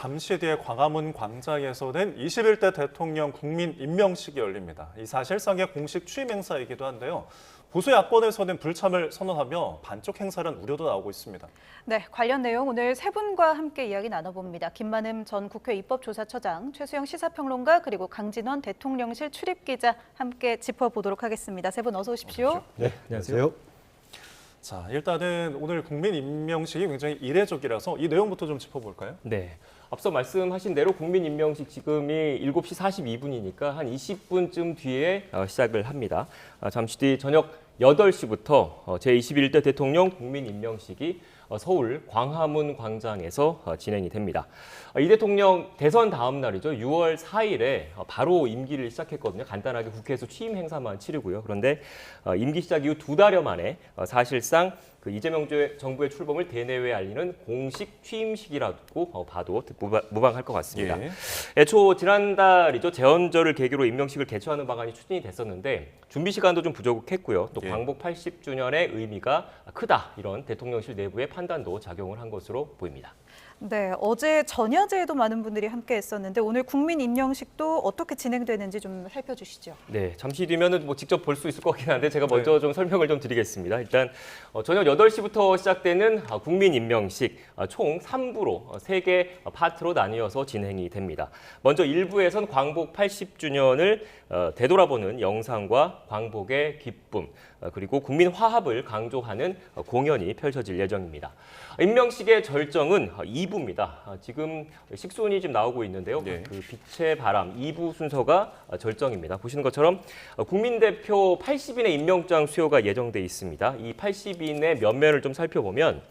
잠시 뒤에 광화문 광장에서는 21대 대통령 국민 임명식이 열립니다. 이 사실상의 공식 취임 행사이기도 한데요. 보수 야권에서는 불참을 선언하며 반쪽 행사라는 우려도 나오고 있습니다. 네, 관련 내용 오늘 세 분과 함께 이야기 나눠봅니다. 김만흠 전 국회 입법조사처장, 최수영 시사평론가, 그리고 강진원 대통령실 출입기자 함께 짚어보도록 하겠습니다. 세 분 어서 오십시오. 네, 안녕하세요. 자, 일단은 오늘 국민 임명식이 굉장히 이례적이라서 이 내용부터 좀 짚어볼까요? 네. 앞서 말씀하신 대로 국민 임명식 지금이 7시 42분이니까 한 20분쯤 뒤에 시작을 합니다. 잠시 뒤 저녁 8시부터 제21대 대통령 국민 임명식이 서울 광화문 광장에서 진행이 됩니다. 이 대통령 대선 다음 날이죠. 6월 4일에 바로 임기를 시작했거든요. 간단하게 국회에서 취임 행사만 치르고요. 그런데 임기 시작 이후 2달여 만에 사실상 이재명 정부의 출범을 대내외에 알리는 공식 취임식이라고 봐도 무방할 것 같습니다. 예. 애초 지난달이죠. 제헌절을 계기로 임명식을 개최하는 방안이 추진이 됐었는데 준비 시간도 좀 부족했고요. 또 광복 80주년의 의미가 크다. 이런 대통령실 내부의 판단도 작용을 한 것으로 보입니다. 네, 어제 전야제에도 많은 분들이 함께 했었는데 오늘 국민 임명식도 어떻게 진행되는지 좀 살펴주시죠. 네, 잠시 뒤면은 직접 볼 수 있을 것 같긴 한데 제가 먼저 좀 설명을 좀 드리겠습니다. 일단 저녁 8시부터 시작되는 국민 임명식 총 3부로 3개 파트로 나뉘어서 진행이 됩니다. 먼저 1부에선 광복 80주년을 되돌아보는 영상과 광복의 기쁨 그리고 국민 화합을 강조하는 공연이 펼쳐질 예정입니다. 임명식의 절정은 2부입니다. 지금 식순이 지금 나오고 있는데요. 네. 그 빛의 바람 2부 순서가 절정입니다. 보시는 것처럼 국민대표 80인의 임명장 수요가 예정돼 있습니다. 이 80인의 면면을 좀 살펴보면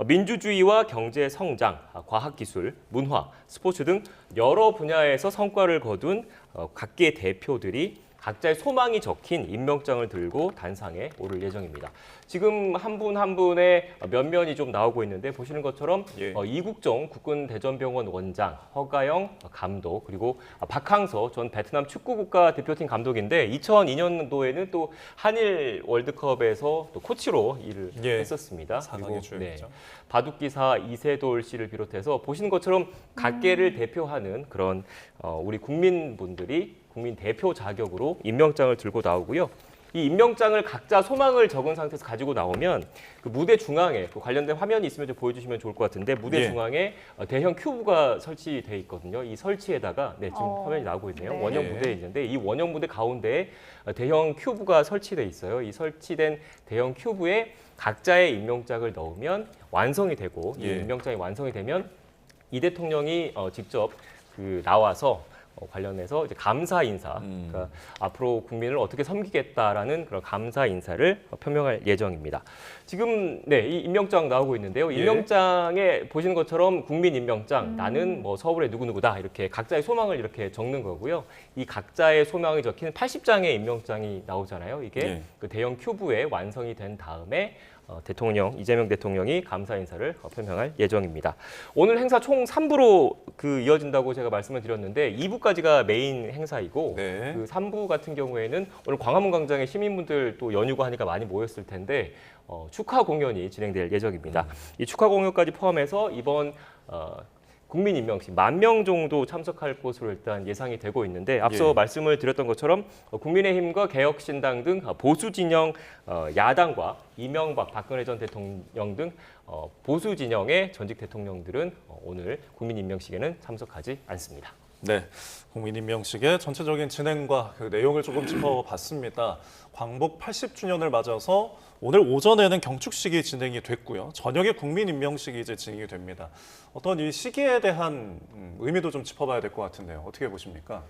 민주주의와 경제 성장, 과학기술, 문화, 스포츠 등 여러 분야에서 성과를 거둔 각계 대표들이 각자의 소망이 적힌 임명장을 들고 단상에 오를 예정입니다. 지금 한 분 한 분의 면면이 좀 나오고 있는데 보시는 것처럼 이국종 국군대전병원 원장, 허가영 감독, 그리고 박항서 전 베트남 축구국가대표팀 감독인데 2002년도에는 또 한일 월드컵에서 또 코치로 일을 했었습니다. 사강의 주역이죠. 바둑기사 이세돌 씨를 비롯해서 보시는 것처럼 각계를 대표하는 그런 우리 국민분들이 국민 대표 자격으로 임명장을 들고 나오고요. 이 임명장을 각자 소망을 적은 상태에서 가지고 나오면 그 무대 중앙에 그 관련된 화면이 있으면 좀 보여주시면 좋을 것 같은데 무대 중앙에 대형 큐브가 설치돼 있거든요. 이 설치에다가 지금 화면이 나오고 있네요. 네. 원형 무대에 있는데 이 원형 무대 가운데에 대형 큐브가 설치돼 있어요. 이 설치된 대형 큐브에 각자의 임명장을 넣으면 완성이 되고 이 임명장이 완성이 되면 이 대통령이 직접 나와서 관련해서 이제 감사 인사, 그러니까 앞으로 국민을 어떻게 섬기겠다라는 그런 감사 인사를 표명할 예정입니다. 지금 이 임명장 나오고 있는데요. 임명장에 보시는 것처럼 국민 임명장, 나는 뭐 서울의 누구누구다 이렇게 각자의 소망을 이렇게 적는 거고요. 이 각자의 소망이 적힌 80장의 임명장이 나오잖아요. 이게 그 대형 큐브에 완성이 된 다음에 이재명 대통령이 감사 인사를 표명할 예정입니다. 오늘 행사 총 3부로 이어진다고 제가 말씀을 드렸는데 2부까지가 메인 행사이고 그 3부 같은 경우에는 오늘 광화문 광장에 시민분들 또 연휴고 하니까 많이 모였을 텐데 축하 공연이 진행될 예정입니다. 이 축하 공연까지 포함해서 이번 국민 임명식 10,000명 정도 참석할 것으로 일단 예상이 되고 있는데 앞서 말씀을 드렸던 것처럼 국민의힘과 개혁신당 등 보수 진영 야당과 이명박, 박근혜 전 대통령 등 보수 진영의 전직 대통령들은 오늘 국민 임명식에는 참석하지 않습니다. 네, 국민 임명식의 전체적인 진행과 그 내용을 조금 짚어봤습니다. 광복 80주년을 맞아서 오늘 오전에는 경축식이 진행이 됐고요. 저녁에 국민 임명식이 이제 진행이 됩니다. 어떤 이 시기에 대한 의미도 좀 짚어봐야 될 것 같은데요. 어떻게 보십니까?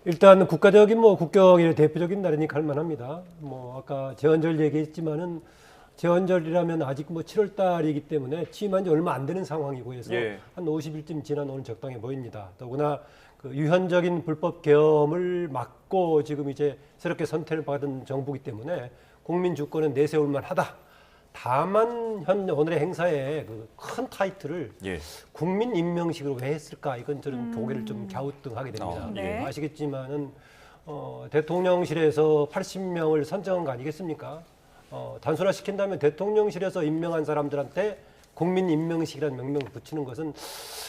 일단 국가적인 국경의 대표적인 날이니까 할 만합니다. 아까 제헌절 얘기했지만은 제헌절이라면 아직 7월 달이기 때문에 취임한 지 얼마 안 되는 상황이고 해서 한 50일쯤 지난 오늘 적당해 보입니다. 더구나 그 유연적인 불법 계엄을 막고 지금 이제 새롭게 선택을 받은 정부이기 때문에 국민 주권은 내세울 만하다. 다만 오늘의 행사의 그 큰 타이틀을 국민 임명식으로 왜 했을까? 이건 저는 고개를 좀 갸우뚱하게 됩니다. 아시겠지만은 대통령실에서 80명을 선정한 거 아니겠습니까? 단순화시킨다면 대통령실에서 임명한 사람들한테 국민 임명식이라는 명명을 붙이는 것은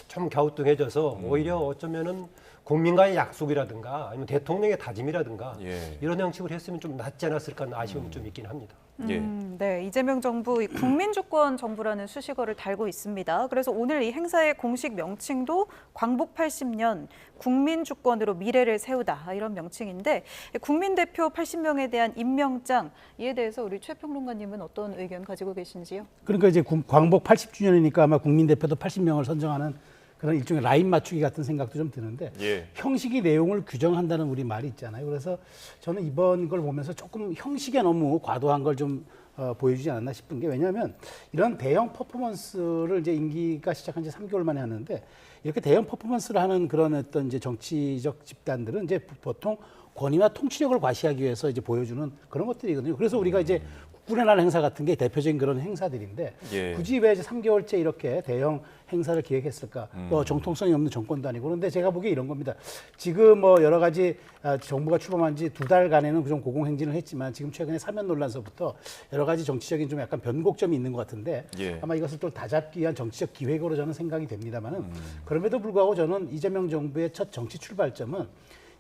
좀 갸우뚱해져서 오히려 어쩌면은 국민과의 약속이라든가 아니면 대통령의 다짐이라든가 예. 이런 형식으로 했으면 좀 낫지 않았을까 하는 아쉬움이 좀 있긴 합니다. 예. 네, 이재명 정부 이 국민주권 정부라는 수식어를 달고 있습니다. 그래서 오늘 이 행사의 공식 명칭도 광복 80년 국민주권으로 미래를 세우다 이런 명칭인데 국민대표 80명에 대한 임명장 이에 대해서 우리 최 평론가님은 어떤 의견 가지고 계신지요? 그러니까 이제 광복 80주년이니까 아마 국민대표도 80명을 선정하는 그런 일종의 라인 맞추기 같은 생각도 좀 드는데 예. 형식이 내용을 규정한다는 우리 말이 있잖아요. 그래서 저는 이번 걸 보면서 조금 형식에 너무 과도한 걸 좀 보여주지 않았나 싶은 게 왜냐하면 이런 대형 퍼포먼스를 이제 임기가 시작한 지 3개월 만에 하는데 이렇게 대형 퍼포먼스를 하는 그런 어떤 이제 정치적 집단들은 이제 보통 권위와 통치력을 과시하기 위해서 이제 보여주는 그런 것들이거든요. 그래서 우리가 이제 국군의 날 행사 같은 게 대표적인 그런 행사들인데 예. 굳이 왜 이제 3개월째 이렇게 대형 행사를 기획했을까? 뭐 정통성이 없는 정권도 아니고 그런데 제가 보기에 이런 겁니다. 지금 뭐 여러 가지 정부가 출범한 지 2달간에는 좀 고공행진을 했지만 지금 최근에 사면 논란서부터 여러 가지 정치적인 좀 약간 변곡점이 있는 것 같은데 예. 아마 이것을 또 다잡기 위한 정치적 기획으로 저는 생각이 됩니다만은 그럼에도 불구하고 저는 이재명 정부의 첫 정치 출발점은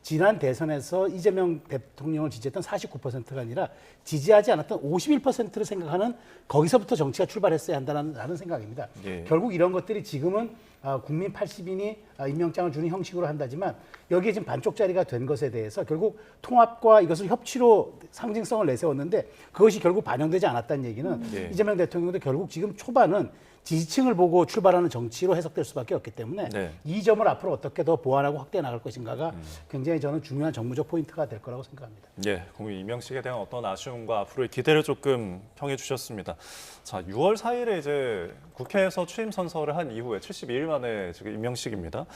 지난 대선에서 이재명 대통령을 지지했던 49%가 아니라 지지하지 않았던 51%를 생각하는 거기서부터 정치가 출발했어야 한다는 생각입니다. 예. 결국 이런 것들이 지금은 국민 80인이 임명장을 주는 형식으로 한다지만 여기에 지금 반쪽짜리가 된 것에 대해서 결국 통합과 이것을 협치로 상징성을 내세웠는데 그것이 결국 반영되지 않았다는 얘기는 예. 이재명 대통령도 결국 지금 초반은 지지층을 보고 출발하는 정치로 해석될 수밖에 없기 때문에 네. 이 점을 앞으로 어떻게 더 보완하고 확대해 나갈 것인가가 굉장히 저는 중요한 정무적 포인트가 될 거라고 생각합니다. 예, 국민 임명식에 대한 어떤 아쉬움과 앞으로의 기대를 조금 평해 주셨습니다. 자, 6월 4일에 이제 국회에서 취임 선서를 한 이후에 72일 만에 지금 임명식입니다.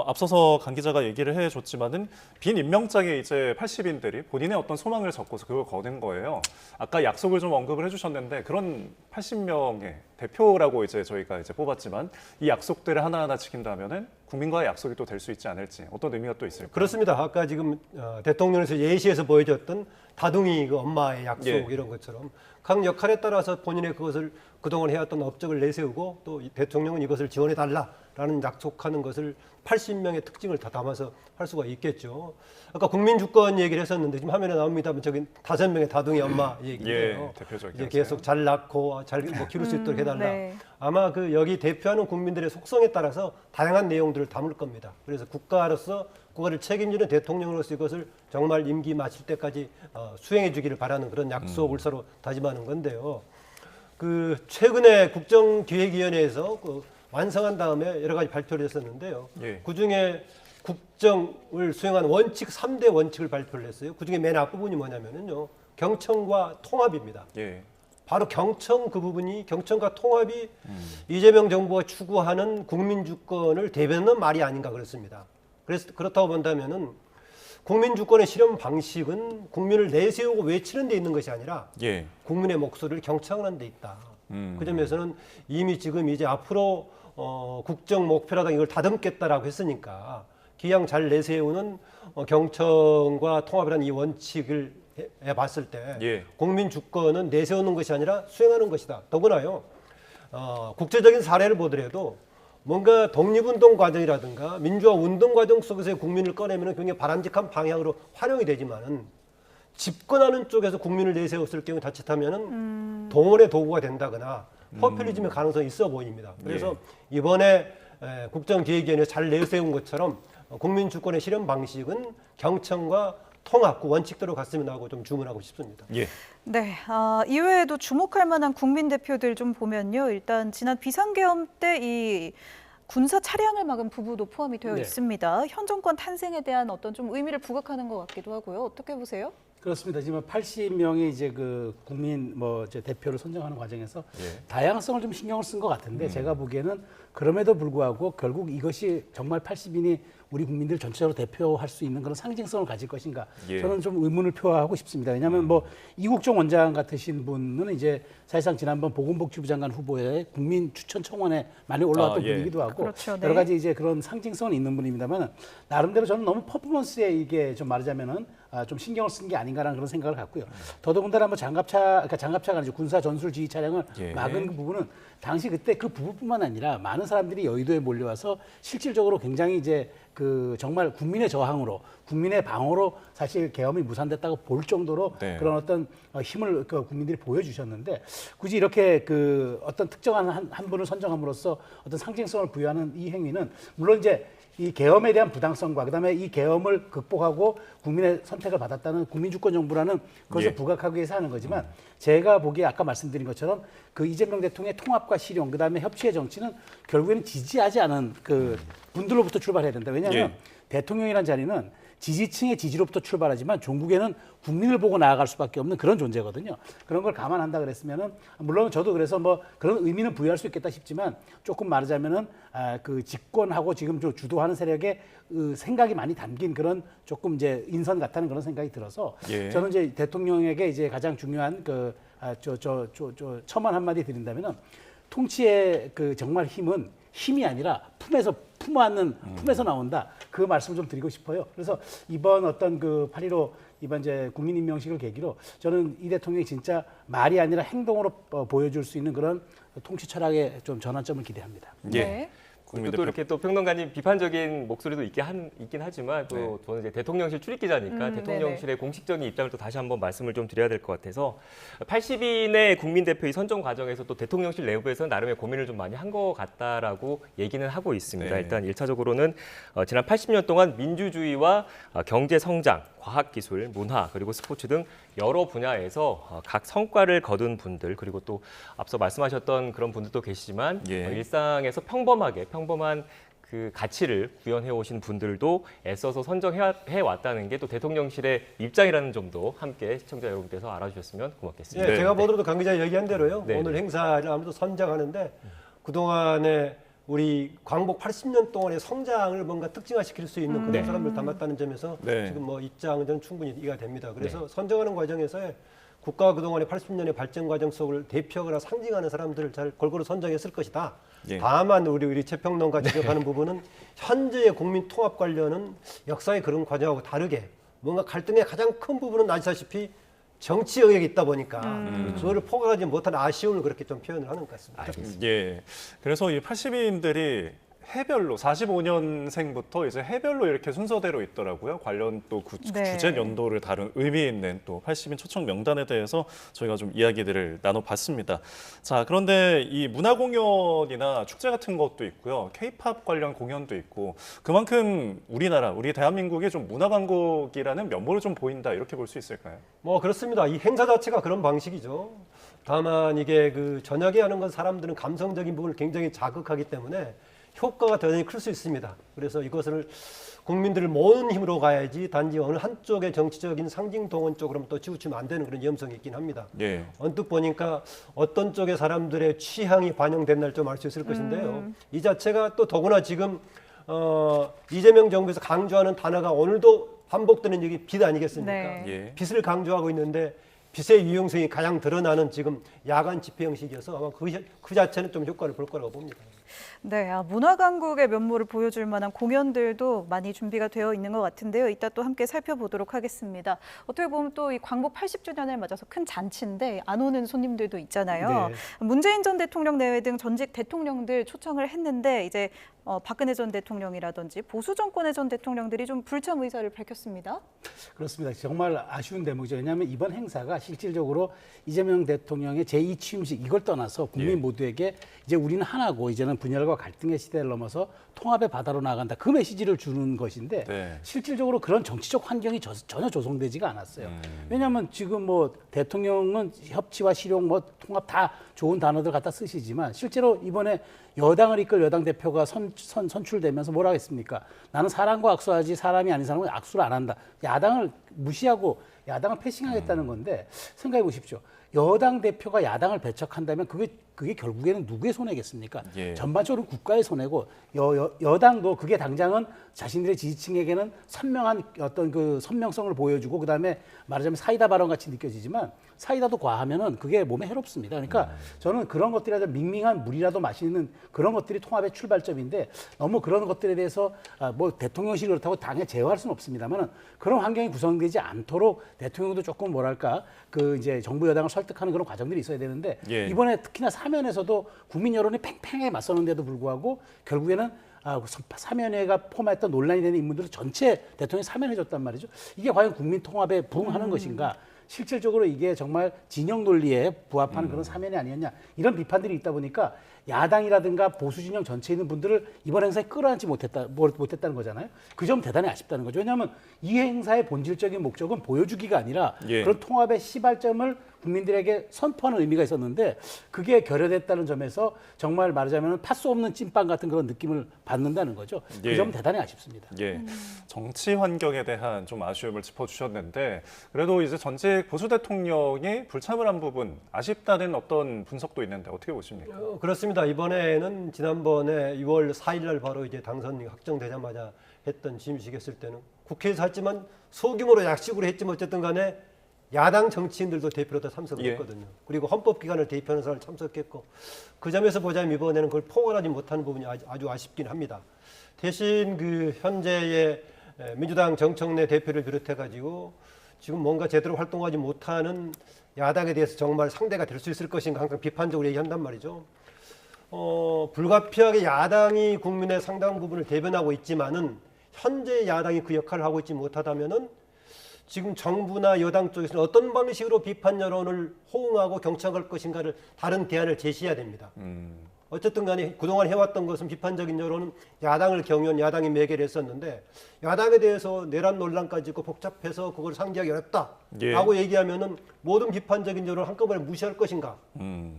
앞서서 강 기자가 얘기를 해줬지만은 빈 임명장에 이제 80인들이 본인의 어떤 소망을 적고서 그걸 거는 거예요. 아까 약속을 좀 언급을 해주셨는데 그런 80명의 대표라고 이제 저희가 이제 뽑았지만 이 약속들을 하나하나 지킨다면은 국민과의 약속이 또 될 수 있지 않을지 어떤 의미가 또 있을까요? 그렇습니다. 아까 지금 대통령에서 예시에서 보여줬던 다둥이 그 엄마의 약속 예. 이런 것처럼 각 역할에 따라서 본인의 그것을 그동안 해왔던 업적을 내세우고 또 대통령은 이것을 지원해달라라는 약속하는 것을 80명의 특징을 다 담아서 할 수가 있겠죠. 아까 국민주권 얘기를 했었는데 지금 화면에 나옵니다만 저기 5명의 다둥이 엄마 얘기인데요. 예, 대표적인 이제 계속 잘 낳고 잘 키울 수 있도록 해달라. 네. 아마 그 여기 대표하는 국민들의 속성에 따라서 다양한 내용들을 담을 겁니다. 그래서 국가로서 그거를 책임지는 대통령으로서 이것을 정말 임기 마칠 때까지 수행해 주기를 바라는 그런 약속을 서로 다짐하는 건데요. 그 최근에 국정기획위원회에서 그 완성한 다음에 여러 가지 발표를 했었는데요. 예. 그중에 국정을 수행하는 원칙 3대 원칙을 발표를 했어요. 그중에 맨 앞부분이 뭐냐면요. 경청과 통합입니다. 예. 바로 경청 그 부분이 경청과 통합이 이재명 정부가 추구하는 국민주권을 대변하는 말이 아닌가 그렇습니다. 그래서 그렇다고 본다면은 국민주권의 실현 방식은 국민을 내세우고 외치는 데 있는 것이 아니라 예. 국민의 목소리를 경청하는 데 있다. 그 점에서는 이미 지금 이제 앞으로 국정 목표라든가 이걸 다듬겠다라고 했으니까 기왕 잘 내세우는 경청과 통합이라는 이 원칙을 봤을 때 예. 국민 주권은 내세우는 것이 아니라 수행하는 것이다. 더구나요. 국제적인 사례를 보더라도 뭔가 독립운동 과정이라든가 민주화 운동 과정 속에서의 국민을 꺼내면 굉장히 바람직한 방향으로 활용이 되지만은 집권하는 쪽에서 국민을 내세웠을 경우 자칫하면은 동원의 도구가 된다거나 퍼퓰리즘의 가능성이 있어 보입니다. 그래서 이번에 국정기획위원회에서 잘 내세운 것처럼 국민 주권의 실현 방식은 경청과 통합, 그 원칙대로 갔으면 하고 좀 주문하고 싶습니다. 예. 네, 이외에도 주목할 만한 국민 대표들 좀 보면요. 일단 지난 비상계엄 때 이 군사 차량을 막은 부부도 포함이 되어 네. 있습니다. 현 정권 탄생에 대한 어떤 좀 의미를 부각하는 것 같기도 하고요. 어떻게 보세요? 그렇습니다. 지금 80명의 이제 그 국민 이제 대표를 선정하는 과정에서 예. 다양성을 좀 신경을 쓴 것 같은데 제가 보기에는 그럼에도 불구하고 결국 이것이 정말 80인이 우리 국민들 전체적으로 대표할 수 있는 그런 상징성을 가질 것인가 예. 저는 좀 의문을 표하고 싶습니다. 왜냐하면 이국종 원장 같으신 분은 이제 사실상 지난번 보건복지부 장관 후보에 국민 추천 청원에 많이 올라왔던 예. 분이기도 하고 그렇죠, 네. 여러 가지 이제 그런 상징성은 있는 분입니다만 나름대로 저는 너무 퍼포먼스에 이게 좀 말하자면은 좀 신경을 쓴 게 아닌가라는 그런 생각을 갖고요. 더더군다나 뭐 장갑차가 아니죠. 군사 전술 지휘 차량을 예. 막은 그 부분은 당시 그때 그 부분뿐만 아니라 많은 사람들이 여의도에 몰려와서 실질적으로 굉장히 이제 그 정말 국민의 저항으로 국민의 방어로 사실 계엄이 무산됐다고 볼 정도로 네. 그런 어떤 힘을 그 국민들이 보여주셨는데 굳이 이렇게 그 어떤 특정한 한 분을 선정함으로써 어떤 상징성을 부여하는 이 행위는 물론 이제 이 계엄에 대한 부당성과 그다음에 이 계엄을 극복하고 국민의 선택을 받았다는 국민주권 정부라는 것을 예. 부각하기 위해서 하는 거지만 제가 보기에 아까 말씀드린 것처럼 그 이재명 대통령의 통합과 실용 그다음에 협치의 정치는 결국에는 지지하지 않은 그 분들로부터 출발해야 된다. 왜냐하면 예. 대통령이라는 자리는 지지층의 지지로부터 출발하지만 종국에는 국민을 보고 나아갈 수밖에 없는 그런 존재거든요. 그런 걸 감안한다 그랬으면은 물론 저도 그래서 뭐 그런 의미는 부여할 수 있겠다 싶지만 조금 말하자면은 그 집권하고 지금 주도하는 세력의 생각이 많이 담긴 그런 조금 이제 인선 같다는 그런 생각이 들어서 예. 저는 이제 대통령에게 이제 가장 중요한 첨언 한마디 드린다면은 통치의 그 정말 힘이 아니라 품에서 나온다. 그 말씀을 좀 드리고 싶어요. 그래서 이번 어떤 그 8.15 이번 이제 국민 임명식을 계기로 저는 이 대통령이 진짜 말이 아니라 행동으로 보여줄 수 있는 그런 통치 철학의 좀 전환점을 기대합니다. 예. 네. 또 이렇게 또 평론가님 비판적인 목소리도 있긴 하지만 또 네. 저는 이제 대통령실 출입 기자니까 대통령실의 공식적인 입장을 또 다시 한번 말씀을 좀 드려야 될 것 같아서 80인의 국민대표 이 선정 과정에서 또 대통령실 내부에서 나름의 고민을 좀 많이 한 것 같다라고 얘기는 하고 있습니다. 네. 일단 1차적으로는 지난 80년 동안 민주주의와 경제 성장, 과학기술, 문화 그리고 스포츠 등 여러 분야에서 각 성과를 거둔 분들 그리고 또 앞서 말씀하셨던 그런 분들도 계시지만 예. 일상에서 평범한 그 가치를 구현해 오신 분들도 애써서 선정해 왔다는 게 또 대통령실의 입장이라는 점도 함께 시청자 여러분께서 알아주셨으면 고맙겠습니다. 네. 제가 보더라도 강 기자 얘기한 대로요. 네. 오늘 행사를 아무래도 선정하는데 그동안에 우리 광복 80년 동안의 성장을 뭔가 특징화시킬 수 있는 그런 네. 사람들 담았다는 점에서 네. 지금 뭐 입장은 저는 충분히 이해가 됩니다. 그래서 선정하는 과정에서 국가가 그동안의 80년의 발전 과정 속을 대표하거나 상징하는 사람들을 잘 골고루 선정했을 것이다. 예. 다만 우리 최평론가 지적하는 부분은 현재의 국민 통합 관련은 역사의 그런 과정하고 다르게 뭔가 갈등의 가장 큰 부분은 아시다시피 정치 영역이 있다 보니까 그거를 포괄하지 못한 아쉬움을 그렇게 좀 표현을 하는 것 같습니다. 예. 그래서 이 80인들이 해별로 45년생부터 이제 해별로 이렇게 순서대로 있더라고요. 관련 또 네. 주제 연도를 다룬 의미 있는 또 80인 초청 명단에 대해서 저희가 좀 이야기들을 나눠봤습니다. 자, 그런데 이 문화 공연이나 축제 같은 것도 있고요. K-팝 관련 공연도 있고 그만큼 우리 대한민국이 좀 문화 강국이라는 면모를 좀 보인다 이렇게 볼 수 있을까요? 뭐 그렇습니다. 이 행사 자체가 그런 방식이죠. 다만 이게 그 저녁에 하는 건 사람들은 감성적인 부분을 굉장히 자극하기 때문에 효과가 대단히 클 수 있습니다. 그래서 이것을 국민들을 모으는 힘으로 가야지 단지 어느 한쪽의 정치적인 상징 동원 쪽으로만 또 치우치면 안 되는 그런 위험성이 있긴 합니다. 예. 언뜻 보니까 어떤 쪽의 사람들의 취향이 반영된 날 좀 알 수 있을 것인데요. 이 자체가 또 더구나 지금 이재명 정부에서 강조하는 단어가 오늘도 반복되는 얘기 빚 아니겠습니까? 네. 예. 빚을 강조하고 있는데 빚의 유용성이 가장 드러나는 지금 야간 집회 형식이어서 아마 그 자체는 좀 효과를 볼 거라고 봅니다. 네, 문화 강국의 면모를 보여줄 만한 공연들도 많이 준비가 되어 있는 것 같은데요. 이따 또 함께 살펴보도록 하겠습니다. 어떻게 보면 또 이 광복 80주년을 맞아서 큰 잔치인데 안 오는 손님들도 있잖아요. 네. 문재인 전 대통령 내외 등 전직 대통령들 초청을 했는데 이제 박근혜 전 대통령이라든지 보수 정권의 전 대통령들이 좀 불참 의사를 밝혔습니다. 그렇습니다. 정말 아쉬운 대목이죠. 왜냐하면 이번 행사가 실질적으로 이재명 대통령의 제2 취임식 이걸 떠나서 국민 모두에게 이제 우리는 하나고 이제는 분열과 갈등의 시대를 넘어서 통합의 바다로 나간다. 그 메시지를 주는 것인데 네. 실질적으로 그런 정치적 환경이 전혀 조성되지가 않았어요. 왜냐하면 지금 뭐 대통령은 협치와 실용, 뭐 통합 다 좋은 단어들 갖다 쓰시지만 실제로 이번에 여당을 이끌 여당 대표가 선출되면서 뭐라고 했습니까? 나는 사람과 악수하지 사람이 아닌 사람은 악수를 안 한다. 야당을 무시하고 야당을 패싱하겠다는 건데 생각해 보십시오. 여당 대표가 야당을 배척한다면 그게 결국에는 누구의 손해겠습니까? 예. 전반적으로 국가의 손해고 여당도 그게 당장은 자신들의 지지층에게는 선명한 어떤 그 선명성을 보여주고 그다음에 말하자면 사이다 발언 같이 느껴지지만 사이다도 과하면은 그게 몸에 해롭습니다. 그러니까 저는 그런 것들이라도 밍밍한 물이라도 마시는 그런 것들이 통합의 출발점인데 너무 그런 것들에 대해서 뭐 대통령실이 그렇다고 당에 제어할 수는 없습니다만 그런 환경이 구성되지 않도록 대통령도 조금 뭐랄까 그 이제 정부 여당을 설득하는 그런 과정들이 있어야 되는데 예. 이번에 특히나 사면에서도 국민 여론이 팽팽하게 맞서는데도 불구하고 결국에는 사면회가 포함했던 논란이 되는 인물들을 전체 대통령이 사면해줬단 말이죠. 이게 과연 국민 통합에 부응하는 것인가? 실질적으로 이게 정말 진영 논리에 부합하는 그런 사면이 아니었냐 이런 비판들이 있다 보니까 야당이라든가 보수 진영 전체에 있는 분들을 이번 행사에 끌어안지 못했다는 거잖아요. 그 점 대단히 아쉽다는 거죠. 왜냐하면 이 행사의 본질적인 목적은 보여주기가 아니라 예. 그런 통합의 시발점을 국민들에게 선포하는 의미가 있었는데 그게 결여됐다는 점에서 정말 말하자면 팥수 없는 찐빵 같은 그런 느낌을 받는다는 거죠. 그 예. 점은 대단히 아쉽습니다. 예, 정치 환경에 대한 좀 아쉬움을 짚어주셨는데 그래도 이제 전직 보수 대통령이 불참을 한 부분 아쉽다는 어떤 분석도 있는데 어떻게 보십니까? 그렇습니다. 이번에는 지난번에 6월 4일 날 바로 이제 당선이 확정되자마자 했던 취임식했을 때는 국회에서 했지만 소규모로 약식으로 했지만 어쨌든 간에 야당 정치인들도 대표로 다 참석을 예. 했거든요. 그리고 헌법기관을 대표하는 사람을 참석했고 그 점에서 보자면 이번에는 그걸 포괄하지 못하는 부분이 아주 아쉽긴 합니다. 대신 그 현재의 민주당 정청래 대표를 비롯해가지고 지금 뭔가 제대로 활동하지 못하는 야당에 대해서 정말 상대가 될 수 있을 것인가 항상 비판적으로 얘기한단 말이죠. 불가피하게 야당이 국민의 상당 부분을 대변하고 있지만은 현재 야당이 그 역할을 하고 있지 못하다면은 지금 정부나 여당 쪽에서는 어떤 방식으로 비판 여론을 호응하고 경청할 것인가를 다른 대안을 제시해야 됩니다. 어쨌든 간에 그동안 해왔던 것은 비판적인 여론은 야당을 경유한 야당이 매개를 했었는데 야당에 대해서 내란 논란까지 있고 복잡해서 그걸 상기하기 어렵다라고 예. 얘기하면은 모든 비판적인 여론을 한꺼번에 무시할 것인가.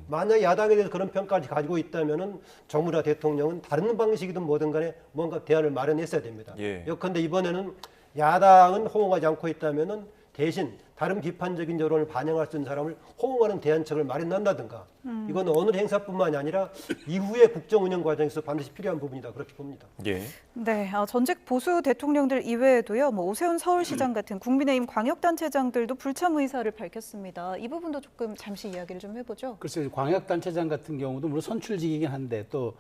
만약 야당에 대해서 그런 평가를 가지고 있다면은 정부나 대통령은 다른 방식이든 뭐든 간에 뭔가 대안을 마련했어야 됩니다. 예. 예컨대 이번에는 야당은 호응하지 않고 있다면은 대신 다른 비판적인 여론을 반영할 수 있는 사람을 호응하는 대안책을 마련한다든가 이건 오늘 행사뿐만이 아니라 이후의 국정 운영 과정에서 반드시 필요한 부분이다 그렇게 봅니다. 예. 네, 전직 보수 대통령들 이외에도요, 뭐 오세훈 서울시장 같은 국민의힘 광역단체장들도 불참 의사를 밝혔습니다. 이 부분도 조금 잠시 이야기를 좀 해보죠. 글쎄요, 광역단체장 같은 경우도 물론 선출직이긴 한데 또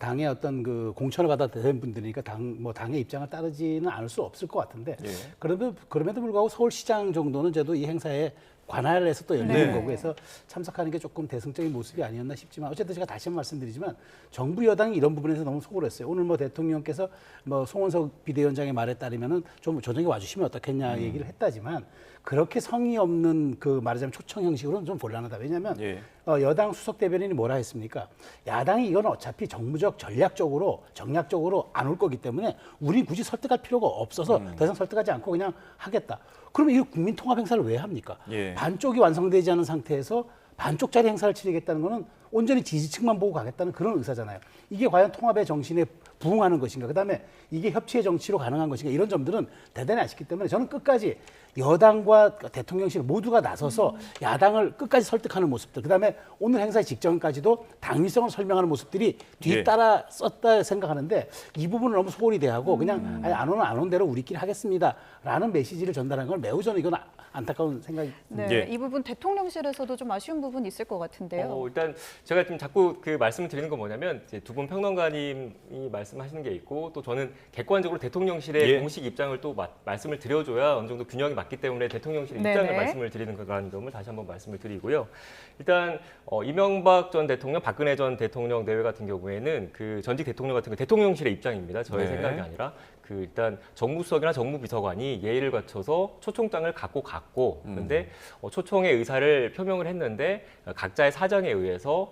당의 어떤 그 공천을 받아 된 분들이니까 당의 입장을 따르지는 않을 수 없을 것 같은데 예. 그럼에도 불구하고 서울시장 정도는 저도 이 행사에 관할해서 또 열리는 네. 거고 해서 참석하는 게 조금 대승적인 모습이 아니었나 싶지만 어쨌든 제가 다시 한번 말씀드리지만 정부 여당이 이런 부분에서 너무 소홀했어요. 오늘 뭐 대통령께서 뭐 송원석 비대위원장의 말에 따르면은 좀 저녁에 와주시면 어떻겠냐 얘기를 했다지만 그렇게 성의 없는 그 말하자면 초청 형식으로는 좀 곤란하다. 왜냐하면 예. 여당 수석 대변인이 뭐라 했습니까? 야당이 이건 어차피 정무적 전략적으로 정략적으로 안 올 거기 때문에 우리 굳이 설득할 필요가 없어서 더 이상 설득하지 않고 그냥 하겠다. 그러면 이 국민 통합 행사를 왜 합니까? 예. 반쪽이 완성되지 않은 상태에서 반쪽짜리 행사를 치르겠다는 거는 온전히 지지층만 보고 가겠다는 그런 의사잖아요. 이게 과연 통합의 정신에 부응하는 것인가? 그다음에 이게 협치의 정치로 가능한 것인가? 이런 점들은 대단히 아쉽기 때문에 저는 끝까지 여당과 대통령실 모두가 나서서 야당을 끝까지 설득하는 모습들, 그다음에 오늘 행사 직전까지도 당위성을 설명하는 모습들이 뒤따라 썼다 생각하는데 이 부분을 너무 소홀히 대하고 그냥 아니, 안 오는 안 온 대로 우리끼리 하겠습니다라는 메시지를 전달한 건 매우 저는 이건 안타까운 생각이 네, 예. 이 부분 대통령실에서도 좀 아쉬운 부분이 있을 것 같은데요. 일단 제가 좀 자꾸 그 말씀을 드리는 건 뭐냐면 두 분 평론가님이 말씀하시는 게 있고 또 저는 객관적으로 대통령실의 예. 공식 입장을 또 말씀을 드려줘야 어느 정도 균형이 맞기 때문에 대통령실 네네. 입장을 말씀을 드리는 거라는 점을 다시 한번 말씀을 드리고요. 일단 이명박 전 대통령, 박근혜 전 대통령 내외 같은 경우에는 그 전직 대통령 같은 거 대통령실의 입장입니다. 저의 네. 생각이 아니라 그 일단 정무수석이나 정무비서관이 예의를 갖춰서 초청장을 갖고 갔고 그런데 초청의 의사를 표명을 했는데 각자의 사정에 의해서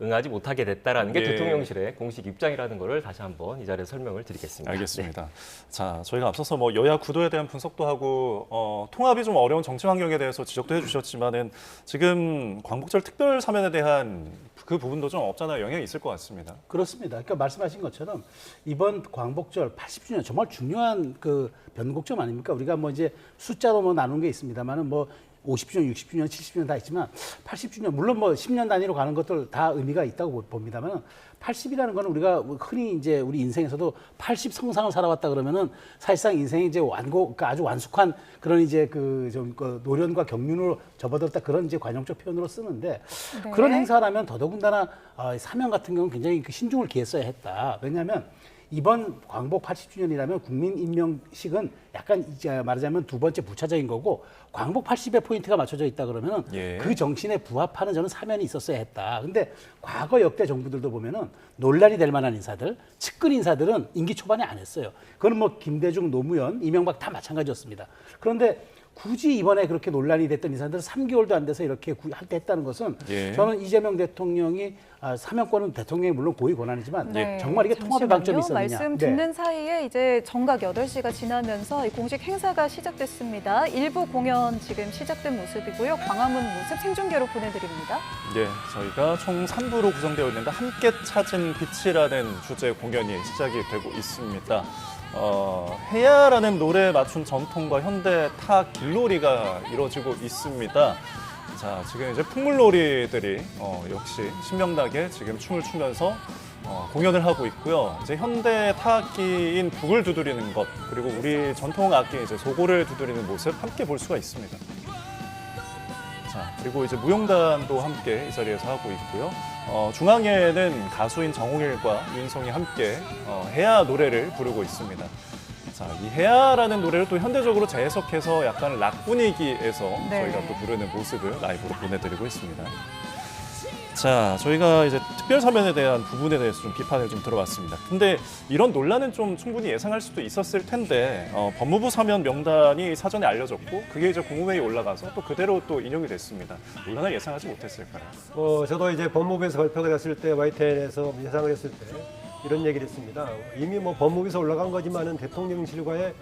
응하지 못하게 됐다라는 게 예. 대통령실의 공식 입장이라는 것을 다시 한번 이 자리에서 설명을 드리겠습니다. 알겠습니다. 자, 저희가 앞서서 뭐 여야 구도에 대한 분석도 하고 통합이 좀 어려운 정치 환경에 대해서 지적도 해주셨지만은 지금 광복절 특별 사면에 대한 그 부분도 좀 없잖아요. 영향이 있을 것 같습니다. 그렇습니다. 그러니까 말씀하신 것처럼 이번 광복절 80주년 정말 중요한 그 변곡점 아닙니까? 우리가 뭐 이제 숫자로 뭐 나눈 게 있습니다만은 뭐 50주년, 60주년, 70주년 다 있지만 80주년 물론 뭐 10년 단위로 가는 것들 다 의미가 있다고 봅니다만 80이라는 거는 우리가 흔히 이제 우리 인생에서도 80 성상을 살아왔다 그러면은 사실상 인생이 이제 그러니까 아주 완숙한 그런 이제 그 노련과 경륜으로 접어들었다 그런 이제 관용적 표현으로 쓰는데 네. 그런 행사라면 더더군다나 사명 같은 경우는 굉장히 그 신중을 기했어야 했다. 왜냐하면 이번 광복 80주년이라면 국민임명식은 약간 이제 말하자면 두 번째 부차적인 거고 광복 80에 포인트가 맞춰져 있다 그러면은 예. 그 정신에 부합하는 저는 사면이 있었어야 했다. 근데 과거 역대 정부들도 보면은 논란이 될 만한 인사들, 측근 인사들은 임기 초반에 안 했어요. 그건 뭐 김대중, 노무현, 이명박 다 마찬가지였습니다. 그런데 굳이 이번에 그렇게 논란이 됐던 인사들은 3개월도 안 돼서 이렇게 할 때 했다는 것은 예. 저는 이재명 대통령이 사면권은 대통령이 물론 고위 권한이지만 네. 정말 이게 통합의 방점이 있었느냐. 말씀 듣는 사이에 이제 정각 8시가 지나면서 이 공식 행사가 시작됐습니다. 일부 공연 지금 시작된 모습이고요. 광화문 모습 생중계로 보내드립니다. 예, 저희가 총 3부로 구성되어 있는데 함께 찾은 빛이라는 주제 공연이 시작이 되고 있습니다. 해야라는 노래에 맞춘 전통과 현대 타 길놀이가 이루어지고 있습니다. 자, 지금 이제 풍물놀이들이 역시 신명나게 지금 춤을 추면서 공연을 하고 있고요. 이제 현대 타악기인 북을 두드리는 것 그리고 우리 전통 악기 이제 소고를 두드리는 모습 함께 볼 수가 있습니다. 자, 그리고 이제 무용단도 함께 이 자리에서 하고 있고요. 중앙에는 가수인 정홍일과 윤성이 함께 해야 노래를 부르고 있습니다. 자, 이 해야라는 노래를 또 현대적으로 재해석해서 약간 락 분위기에서 네. 저희가 또 부르는 모습을 라이브로 보내드리고 있습니다. 자, 저희가 이제 특별 사면에 대한 부분에 대해서 좀 비판을 좀 들어봤습니다. 근데 이런 논란은 좀 충분히 예상할 수도 있었을 텐데 법무부 사면 명단이 사전에 알려졌고 그게 이제 국무회의에 올라가서 또 그대로 또 인용이 됐습니다. 논란을 예상하지 못했을까요? 저도 이제 법무부에서 발표가 됐을 때 YTN에서 예상을 했을 때 이런 얘기를 했습니다. 이미 뭐 법무부에서 올라간 거지만은 대통령실과의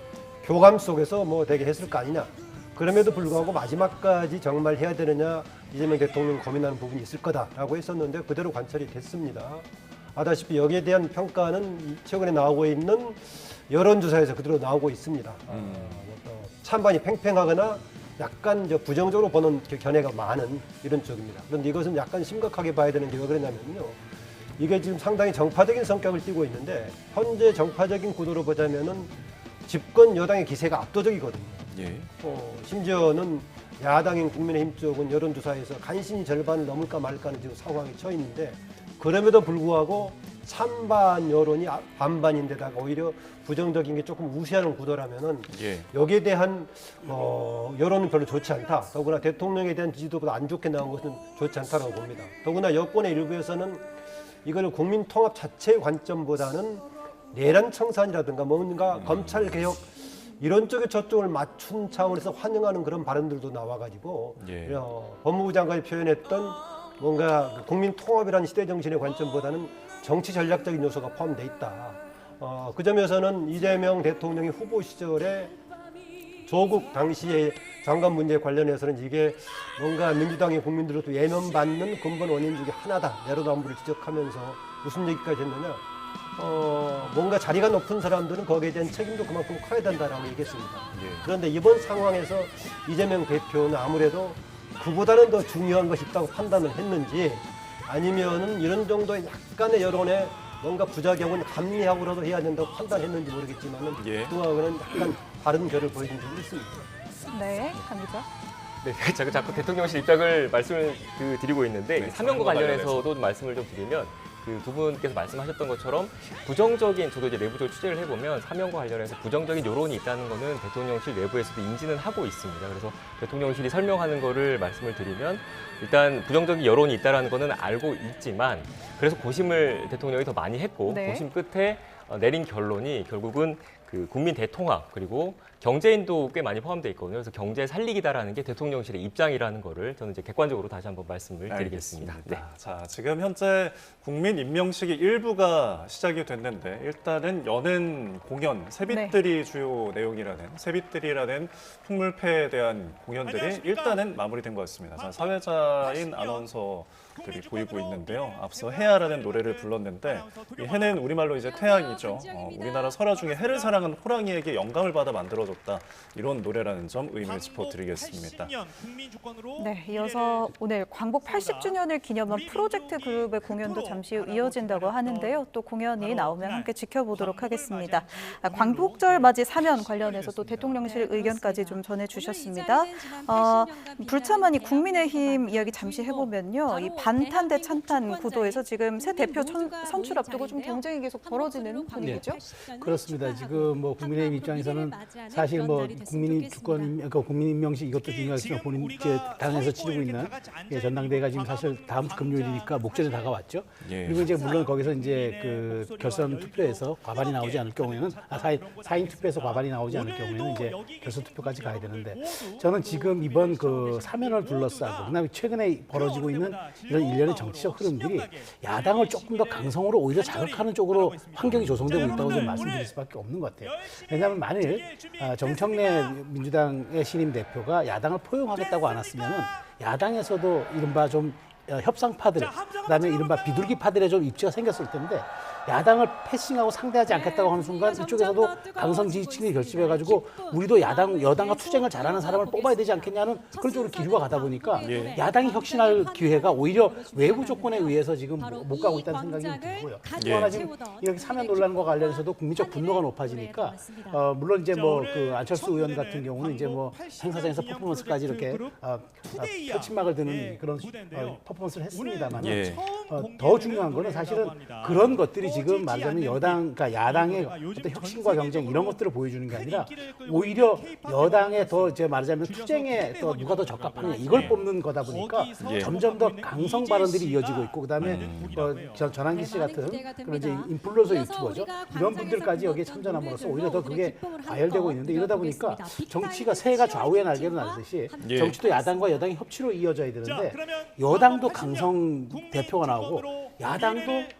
교감 속에서 뭐 되게 했을 거 아니냐. 그럼에도 불구하고 마지막까지 정말 해야 되느냐 이재명 대통령 고민하는 부분이 있을 거다라고 했었는데 그대로 관찰이 됐습니다. 아다시피 여기에 대한 평가는 최근에 나오고 있는 여론조사에서 그대로 나오고 있습니다. 찬반이 팽팽하거나 약간 부정적으로 보는 견해가 많은 이런 쪽입니다. 그런데 이것은 약간 심각하게 봐야 되는 게 왜 그러냐면요. 이게 지금 상당히 정파적인 성격을 띠고 있는데 현재 정파적인 구도로 보자면은 집권 여당의 기세가 압도적이거든요. 예. 심지어는 야당인 국민의힘 쪽은 여론조사에서 간신히 절반을 넘을까 말까 하는 지금 상황에 처해 있는데 그럼에도 불구하고 찬반 여론이 반반인데다가 오히려 부정적인 게 조금 우세하는 구도라면은 예. 여기에 대한 여론은 별로 좋지 않다. 더구나 대통령에 대한 지지도보다 안 좋게 나온 것은 좋지 않다고 봅니다. 더구나 여권의 일부에서는 이거를 국민 통합 자체의 관점보다는 내란 청산이라든가 뭔가 검찰 개혁 이런 쪽에 초점을 맞춘 차원에서 환영하는 그런 발언들도 나와가지고 예. 법무부 장관이 표현했던 뭔가 국민 통합이라는 시대 정신의 관점보다는 정치 전략적인 요소가 포함되어 있다. 그 점에서는 이재명 대통령이 후보 시절에 조국 당시의 장관 문제에 관련해서는 이게 뭔가 민주당의 국민들로도 예면받는 근본 원인 중에 하나다. 내로남불을 지적하면서 무슨 얘기까지 했느냐. 뭔가 자리가 높은 사람들은 거기에 대한 책임도 그만큼 커야 된다라고 얘기했습니다. 예. 그런데 이번 상황에서 이재명 대표는 아무래도 그보다는 더 중요한 것이 있다고 판단을 했는지 아니면은 이런 정도의 약간의 여론에 뭔가 부작용은 감리하고라도 해야 된다고 판단했는지 모르겠지만은 예. 그거하고는 약간 다른 결을 보여준 적이 있습니다. 네, 강 기자. 네, 제가 자꾸 대통령실 입장을 말씀을 드리고 있는데 네, 이 사면과 사면과 관련해서도 말씀을 좀 드리면 그 두 분께서 말씀하셨던 것처럼 부정적인 저도 이제 내부적으로 취재를 해보면 사면과 관련해서 부정적인 여론이 있다는 거는 대통령실 내부에서도 인지는 하고 있습니다. 그래서 대통령실이 설명하는 거를 말씀을 드리면 일단 부정적인 여론이 있다는 거는 알고 있지만 그래서 고심을 대통령이 더 많이 했고 네. 고심 끝에 내린 결론이 결국은 그 국민 대통합 그리고 경제인도 꽤 많이 포함되어 있거든요. 그래서 경제 살리기다라는 게 대통령실의 입장이라는 거를 저는 이제 객관적으로 다시 한번 말씀을 드리겠습니다. 네. 자, 지금 현재 국민 임명식이 일부가 시작이 됐는데 일단은 여는 공연, 세빛들이 주요 내용이라는 세빛들이라는 풍물패에 대한 공연들이 일단은 마무리된 것 같습니다. 자, 사회자인 아나운서들이 보이고 있는데요. 앞서 해야라는 노래를 불렀는데 이 해는 우리말로 이제 태양이죠. 우리나라 설화 중에 해를 사랑 사랑은 호랑이에게 영감을 받아 만들어졌다. 이런 노래라는 점 의미를 짚어드리겠습니다. 네, 이어서 오늘 광복 80주년을 기념한 프로젝트 그룹의 공연도 잠시 후 이어진다고 하는데요. 또 공연이 나오면 함께 지켜보도록 하겠습니다. 광복절 맞이 사면 관련해서 또 대통령실 의견까지 좀 전해주셨습니다. 불참하니 국민의힘 이야기 잠시 해보면요. 이 반탄 대 찬탄 구도에서 지금 새 대표 선출 앞두고 좀 경쟁이 계속 벌어지는 분위기죠? 그렇습니다. 지금 뭐 국민의힘 입장에서는 사실 뭐 국민 주권, 그러니까 국민 임명식 이것도 중요하지만 본인 이제 당에서 치르고 있는 전당대회가 지금 사실 다음 주 금요일이니까 목전에 다가왔죠. 그리고 이제 물론 거기서 이제 그 결선 투표에서 과반이 나오지 않을 경우에는 4인 투표에서 과반이 나오지 않을 경우에는 이제 결선 투표까지 가야 되는데 저는 지금 이번 그 사면을 둘러싸고 그다음에 최근에 벌어지고 있는 이런 일련의 정치적 흐름들이 야당을 조금 더 강성으로 오히려 자극하는 쪽으로 환경이 조성되고 있다고 좀 말씀드릴 수밖에 없는 것 같아요. 왜냐하면 만일 정청래 민주당의 신임 대표가 야당을 포용하겠다고 안 했으면은 야당에서도 이른바 좀 협상파들, 그다음에 이른바 비둘기파들의 좀 입지가 생겼을 텐데 야당을 패싱하고 상대하지 않겠다고 하는 순간 이쪽에서도 강성 지지층이 결집해가지고 우리도 여당과 투쟁을 잘하는 사람을 뽑아야 되지 않겠냐는 그런 쪽으로 기류가 가다 보니까 야당이 혁신할 기회가 오히려 외부 조건에 의해서 지금 못 가고 있다는 생각이 들고요. 또 하나 지금 이렇게 사면 논란과 관련해서도 국민적 분노가 높아지니까 물론 이제 뭐 그 안철수 의원 같은 경우는 이제 뭐 행사장에서 퍼포먼스까지 이렇게 표침막을 드는 그런 퍼포먼스를 했습니다만 더 중요한 거는 사실은 그런 것들이 지금 말하자면 그러니까 야당의 어떤 혁신과 경쟁 이런 것들을 보여주는 게 아니라 오히려 여당의 더 이제 말하자면 투쟁에 또 누가 더 적합하느냐 이걸 뽑는 거다 보니까 점점 더 강성 발언들이 이어지고 있고 그다음에 전환기 씨 같은 그런 이제 인플루언서 유튜버죠 이런 분들까지 여기에 참전함으로써 오히려 더 그게 과열되고 있는데 이러다 보니까 정치가 새가 좌우에 날개로 날듯이 정치도 야당과 여당의 협치로 이어져야 되는데 여당도 강성 대표가 나오고 야당도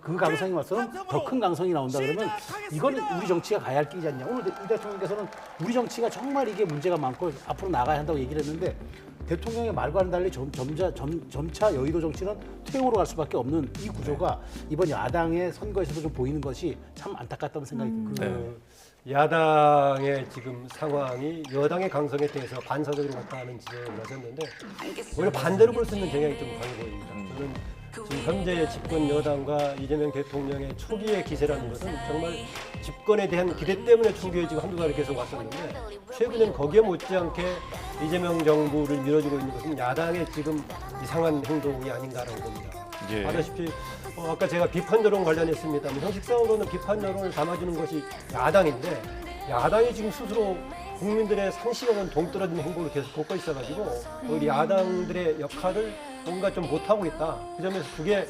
그 강성이 와서는 더 큰 강성이 나온다 그러면 이거는 우리 정치가 가야 할 길이지 않냐. 오늘 이 대통령께서는 우리 정치가 정말 이게 문제가 많고 앞으로 나가야 한다고 얘기를 했는데 대통령의 말과는 달리 점차 여의도 정치는 퇴행으로 갈 수밖에 없는 이 구조가 이번 야당의 선거에서도 좀 보이는 것이 참 안타깝다는 생각이 듭니다. 야당의 지금 상황이 여당의 강성에 대해서 반사적으로 나타나는 지적을 하셨는데 오히려 반대로 볼 수 있는 경향이 좀 강해 보입니다. 저는 지금 현재 집권 여당과 이재명 대통령의 초기의 기세라는 것은 정말 집권에 대한 기대 때문에 초기에 지금 한두 달이 계속 왔었는데 최근엔 거기에 못지않게 이재명 정부를 밀어주고 있는 것은 야당의 지금 이상한 행동이 아닌가라고 봅니다. 아다시피 아까 제가 비판 여론 관련했습니다만 형식상으로는 비판 여론을 담아주는 것이 야당인데 야당이 지금 스스로 국민들의 상식에는 동떨어진 행보를 계속 걷고 있어가지고 우리 야당들의 역할을 뭔가 좀 못하고 있다. 그 점에서 그게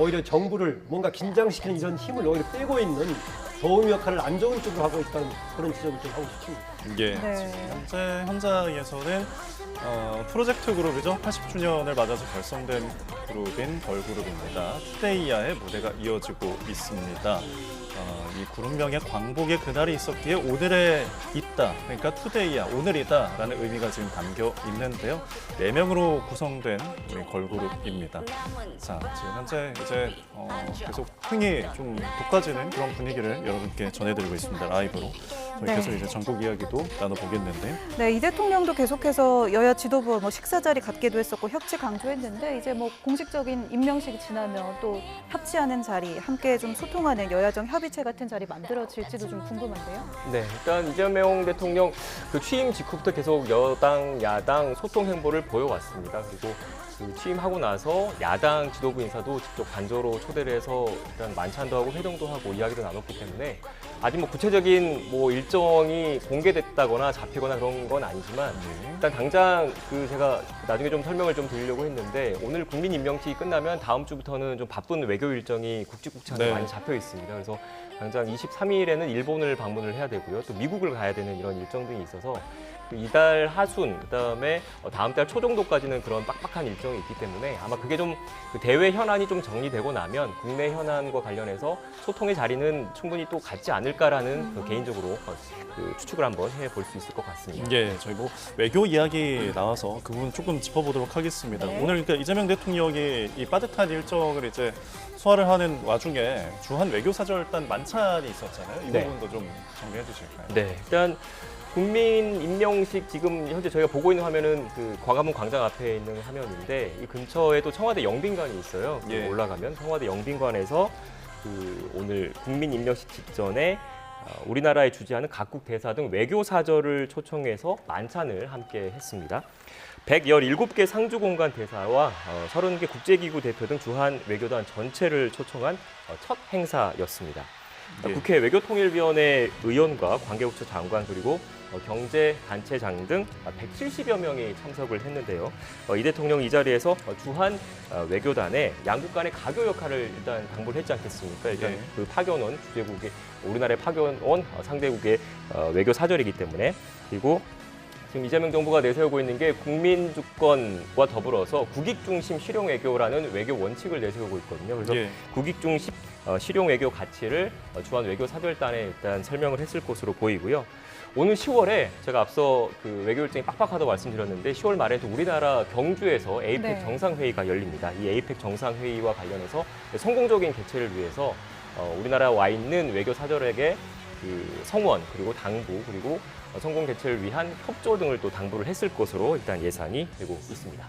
오히려 정부를 뭔가 긴장시키는 이런 힘을 오히려 빼고 있는 도움 역할을 안 좋은 쪽으로 하고 있다는 그런 지적을 좀 하고 싶습니다. 지금 현재 현장에서는 프로젝트 그룹이죠. 80주년을 맞아서 결성된 그룹인 걸그룹입니다. 투데이야의 무대가 이어지고 있습니다. 이 그룹명에 광복의 그날이 있었기에 오늘에 있다. 그러니까 투데이야, 오늘이다 라는 의미가 지금 담겨 있는데요. 4명으로 구성된 우리 걸그룹입니다. 자, 지금 현재 이제 계속 흥이 좀 돋궈지는 그런 분위기를 여러분께 전해드리고 있습니다. 라이브로. 저희 계속 이제 전국 이야기도 나눠보겠는데요. 네, 이 대통령도 계속해서 여야 지도부 식사 자리 갖기도 했었고 협치 강조했는데 이제 공식적인 임명식이 지나면 또 협치하는 자리, 함께 좀 소통하는 여야정 협의체 같은 자리 만들어질지도 좀 궁금한데요. 네, 일단 이재명 대통령 그 취임 직후부터 계속 여당, 야당 소통 행보를 보여왔습니다. 그리고 그 취임하고 나서 야당 지도부 인사도 직접 간조로 초대를 해서 일단 만찬도 하고 회동도 하고 이야기도 나눴기 때문에 아직 구체적인 일정이 공개됐다거나 잡히거나 그런 건 아니지만 일단 당장 제가 나중에 좀 설명을 좀 드리려고 했는데 오늘 국민 임명식이 끝나면 다음 주부터는 좀 바쁜 외교 일정이 굵직굵직하게 많이 잡혀 있습니다. 그래서 당장 23일에는 일본을 방문을 해야 되고요. 또 미국을 가야 되는 이런 일정 등이 있어서 이달 하순, 그다음에 다음 달 초 정도까지는 그런 빡빡한 일정이 있기 때문에 아마 그게 좀 그 대외 현안이 좀 정리되고 나면 국내 현안과 관련해서 소통의 자리는 충분히 또 갖지 않을까라는 그 개인적으로 그 추측을 한번 해볼 수 있을 것 같습니다. 예, 저희 뭐 외교 이야기 나와서 그 부분 조금 짚어보도록 하겠습니다. 네. 오늘 그러니까 이재명 대통령이 이 빠듯한 일정을 이제 소화를 하는 와중에 주한 외교사절단 만찬이 있었잖아요. 이 네. 부분도 좀 정리해 주실까요? 네, 일단 국민 임명식 지금 현재 저희가 보고 있는 화면은 그 광화문 광장 앞에 있는 화면인데 이 근처에도 청와대 영빈관이 있어요. 예. 올라가면 청와대 영빈관에서 그 오늘 국민 임명식 직전에 우리나라에 주재하는 각국 대사 등 외교 사절을 초청해서 만찬을 함께 했습니다. 117개 상주공간 대사와 30개 국제기구 대표 등 주한 외교단 전체를 초청한 첫 행사였습니다. 예. 국회 외교통일위원회 의원과 관계국처 장관 그리고 경제단체장 등 170여 명이 참석을 했는데요. 이 대통령이 이 자리에서 주한 외교단의 양국 간의 가교 역할을 일단 당부를 했지 않겠습니까? 일단 예. 그 파견원 주재국의 우리나라의 파견원 상대국의 외교 사절이기 때문에 그리고 지금 이재명 정부가 내세우고 있는 게 국민 주권과 더불어서 국익 중심 실용 외교라는 외교 원칙을 내세우고 있거든요. 그래서 예. 국익 중심 실용 외교 가치를 주한 외교 사절단에 일단 설명을 했을 것으로 보이고요. 오늘 10월에 제가 앞서 그 외교 일정이 빡빡하다고 말씀드렸는데 10월 말에도 우리나라 경주에서 에이펙 네. 정상회의가 열립니다. 이 에이펙 정상회의와 관련해서 성공적인 개최를 위해서 우리나라 와 있는 외교 사절에게 그 성원 그리고 당부 그리고 성공 개최를 위한 협조 등을 또 당부를 했을 것으로 일단 예상이 되고 있습니다.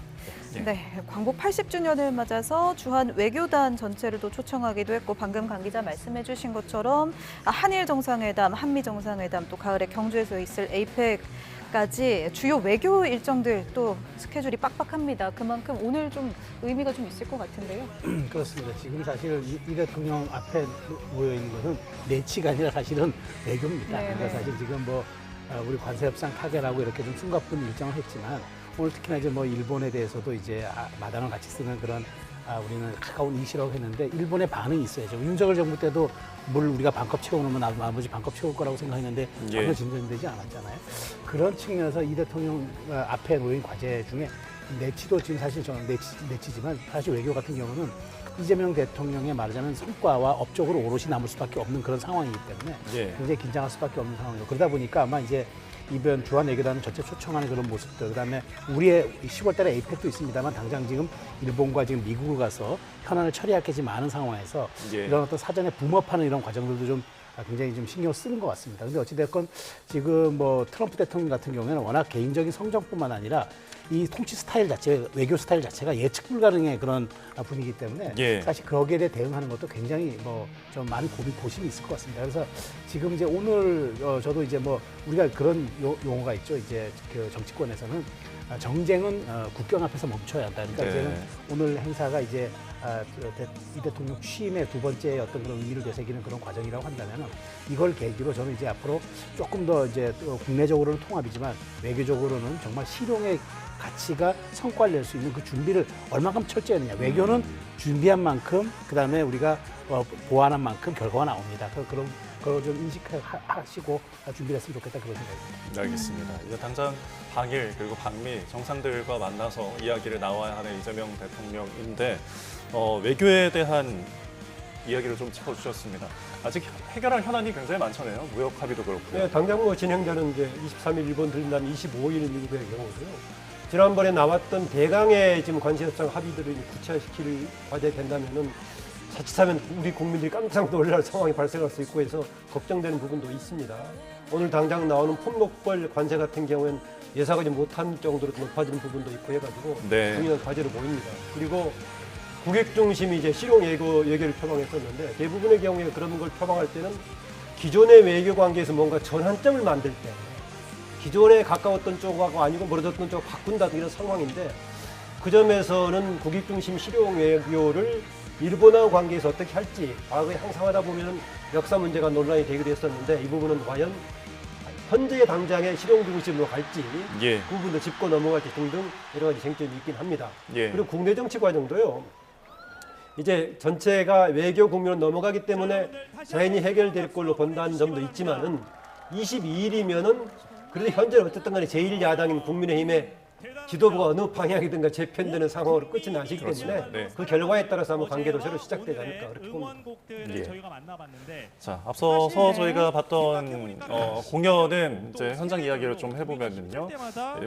네, 광복 80주년을 맞아서 주한 외교단 전체를 또 초청하기도 했고 방금 강 기자 말씀해 주신 것처럼 한일 정상회담, 한미 정상회담 또 가을에 경주에서 있을 에이펙까지 주요 외교 일정들 또 스케줄이 빡빡합니다. 그만큼 오늘 좀 의미가 좀 있을 것 같은데요. 그렇습니다. 지금 사실 이 대통령 앞에 모여 있는 것은 내치가 아니라 사실은 외교입니다. 네, 그러니까 네. 사실 지금 뭐 우리 관세 협상 타결하고 이렇게 좀 숨가쁜 일정을 했지만 오늘 특히나 이제 뭐 일본에 대해서도 이제 마당을 같이 쓰는 그런 우리는 가까운 이시라고 했는데 일본의 반응이 있어야죠. 윤석열 정부 때도 물 우리가 반컵 채워놓으면 나머지 반컵 채울 거라고 생각했는데 예. 전혀 진전되지 않았잖아요. 그런 측면에서 이 대통령 앞에 놓인 과제 중에 내치도 지금 사실 저는 내치지만 사실 외교 같은 경우는 이재명 대통령의 말하자면 성과와 업적으로 오롯이 남을 수밖에 없는 그런 상황이기 때문에 예. 굉장히 긴장할 수밖에 없는 상황이고 그러다 보니까 아마 이제 이번 주한 외교단은 전체 초청하는 그런 모습들 그다음에 우리의 10월 달에 에이펙도 있습니다만 당장 지금 일본과 지금 미국을 가서 현안을 처리할 게 지금 많은 상황에서 예. 이런 어떤 사전에 붐업하는 이런 과정들도 좀 굉장히 좀 신경을 쓰는 것 같습니다. 근데 어찌됐건 지금 뭐 트럼프 대통령 같은 경우에는 워낙 개인적인 성정뿐만 아니라 이 통치 스타일 자체, 외교 스타일 자체가 예측 불가능의 그런 분위기 때문에 예. 사실 거기에 대해 대응하는 것도 굉장히 뭐 좀 많은 고심이 있을 것 같습니다. 그래서 지금 이제 오늘 저도 이제 뭐 우리가 그런 용어가 있죠. 이제 그 정치권에서는 정쟁은 국경 앞에서 멈춰야 한다. 그러니까 네. 이제는 오늘 행사가 이제 이 대통령 취임의 두 번째 어떤 그런 의미를 되새기는 그런 과정이라고 한다면 이걸 계기로 저는 이제 앞으로 조금 더 이제 국내적으로는 통합이지만 외교적으로는 정말 실용의 가치가 성과를 낼 수 있는 그 준비를 얼마큼 철저히 했느냐. 외교는 준비한 만큼 그다음에 우리가 보완한 만큼 결과가 나옵니다. 그런 걸 좀 인식하시고 준비를 했으면 좋겠다 그런 생각입니다. 네, 알겠습니다. 이제 당장 방일 그리고 방미 정상들과 만나서 이야기를 나와야 하는 이재명 대통령인데 외교에 대한 이야기를 좀 짚어주셨습니다. 아직 해결할 현안이 굉장히 많잖아요. 무역 합의도 그렇고요. 네, 당장 뭐 진행되는 이제 23일 일본 들린다음 25일 미국의 경우도요. 지난번에 나왔던 대강의 지금 관세협상 합의들을 구체화시킬 과제 된다면은 자칫하면 우리 국민들이 깜짝 놀랄 상황이 발생할 수 있고 해서 걱정되는 부분도 있습니다. 오늘 당장 나오는 품목벌 관세 같은 경우에는 예상하지 못한 정도로 높아지는 부분도 있고 해가지고 네. 중요한 과제로 보입니다. 그리고 국익 중심이 이제 실용 외교를 표방했었는데 대부분의 경우에 그런 걸 표방할 때는 기존의 외교 관계에서 뭔가 전환점을 만들 때 기존에 가까웠던 쪽하고 아니고 멀어졌던 쪽을 바꾼다는 이런 상황인데 그 점에서는 국익 중심 실용 외교를 일본하고 관계에서 어떻게 할지 과거에 항상 하다 보면 역사 문제가 논란이 되기도 했었는데 이 부분은 과연 현재의 당장의 실용 중심으로 갈지 예. 그 부분도 짚고 넘어갈지 등등 여러 가지 쟁점이 있긴 합니다. 예. 그리고 국내 정치 과정도요. 이제 전체가 외교 국면으로 넘어가기 때문에 자연히 해결될 걸로 본다는 점도 있지만은 22일이면은 그런데 현재 어쨌든 간에 제1야당인 국민의힘의 지도부가 어느 방향이든가 재편되는 상황으로 끝이 나시기 때문에 네. 그 결과에 따라서 한번 관계도 새로 시작되지 않을까 그렇게 봅니다. 예. 저희가 만나봤는데 자, 앞서서 사실, 네. 저희가 봤던 공연은 이제 현장 이야기를 좀 해보면요.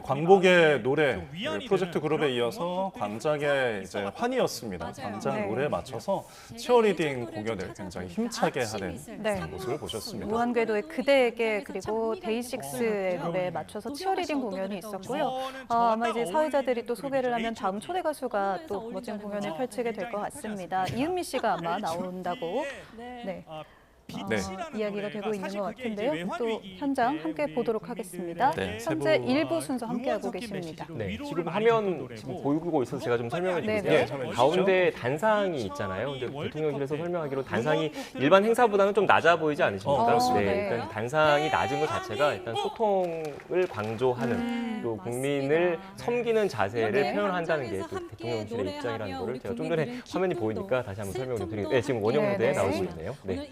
광복의 노래 프로젝트 그룹에 이어서 광장의 이제 환희였습니다. 광장 네. 노래에 맞춰서 치어리딩 공연을 굉장히 힘차게 하는 네. 모습을 보셨습니다. 무한궤도의 그대에게 그리고 데이식스의 노래에 맞춰서 치어리딩 공연이 있었고요. 아마 이제 사회자들이 또 소개를 하면 다음 초대 가수가 또 멋진 공연을 펼치게 될 것 같습니다. 이은미 씨가 아마 나온다고 네. 네. 이야기가 되고 있는 것 같은데요. 또 현장 함께 보도록 하겠습니다. 네, 현재 세부- 1부 순서 함께하고 계십니다. 네, 지금 화면 지금 보이고 있어서 제가 좀 설명을 네, 드릴게요. 네. 설명해 주시죠. 가운데 단상이 있잖아요. 근데 대통령실에서 설명하기로 단상이 일반 행사보다는 좀 낮아 보이지 않으십니까? 그렇습니다. 네, 네. 일단 단상이 낮은 것 자체가 일단 소통을 강조하는 또 국민을 섬기는 자세를 네. 표현한다는 게 또 대통령실의 입장이라는 거를 제가 좀 전에 화면이 보이니까 다시 한번 설명을 좀 드리겠습니다. 네, 지금 원형 네, 무대에 네. 나오고 있네요. 네.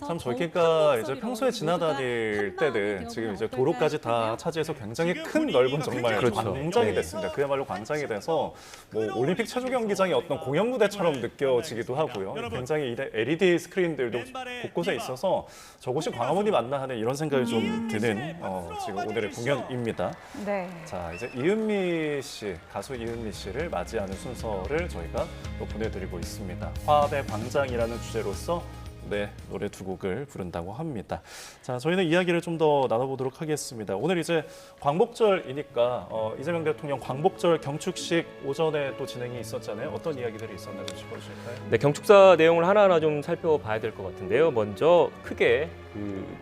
참 저희가 이제 평소에 지나다닐 때는 지금 이제 도로까지 다 차지해서 굉장히 큰 넓은 정말 그렇죠. 광장이 네. 됐습니다. 그야말로 광장이 돼서 뭐 올림픽 체조 경기장의 어떤 공연 무대처럼 느껴지기도 하고요. 굉장히 LED 스크린들도 곳곳에 있어서 저곳이 광화문이 맞나 하는 이런 생각이 좀 드는 지금 오늘의 공연입니다. 네. 자, 이제 이은미 씨, 가수 이은미 씨를 맞이하는 순서를 저희가 또 보내드리고 있습니다. 화합의 광장이라는 주제로서 네, 노래 두 곡을 부른다고 합니다. 자, 저희는 이야기를 좀 더 나눠보도록 하겠습니다. 오늘 이제 광복절이니까 이재명 대통령 광복절 경축식 오전에 또 진행이 있었잖아요. 어떤 이야기들이 있었나 좀 짚어주실까요? 네, 경축사 내용을 하나하나 좀 살펴봐야 될 것 같은데요. 먼저 크게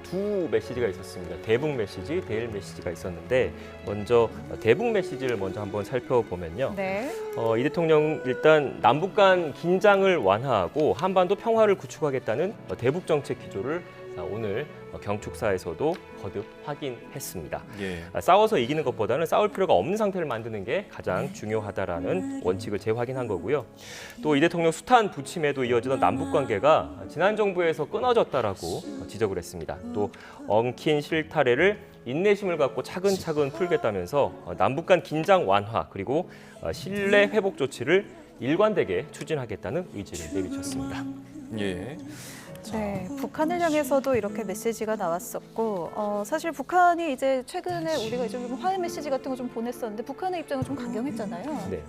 두 메시지가 있었습니다. 대북 메시지, 대일 메시지가 있었는데 먼저 대북 메시지를 먼저 한번 살펴보면요. 네. 이 대통령 일단 남북 간 긴장을 완화하고 한반도 평화를 구축하겠다는 대북 정책 기조를 오늘 경축사에서도 거듭 확인했습니다. 예. 싸워서 이기는 것보다는 싸울 필요가 없는 상태를 만드는 게 가장 중요하다라는 원칙을 재확인한 거고요. 또 이 대통령 숱한 부침에도 이어지던 남북 관계가 지난 정부에서 끊어졌다라고 지적을 했습니다. 또 엉킨 실타래를 인내심을 갖고 차근차근 풀겠다면서 남북 간 긴장 완화 그리고 신뢰 회복 조치를 일관되게 추진하겠다는 의지를 내비쳤습니다. 예. 네, 북한을 향해서도 이렇게 메시지가 나왔었고 사실 북한이 이제 최근에 우리가 이제 좀 화해 메시지 같은 거 좀 보냈었는데 북한의 입장은 좀 강경했잖아요. 네.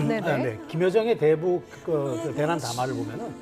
네네. 네. 김여정의 대북 그 대남 담화를 보면은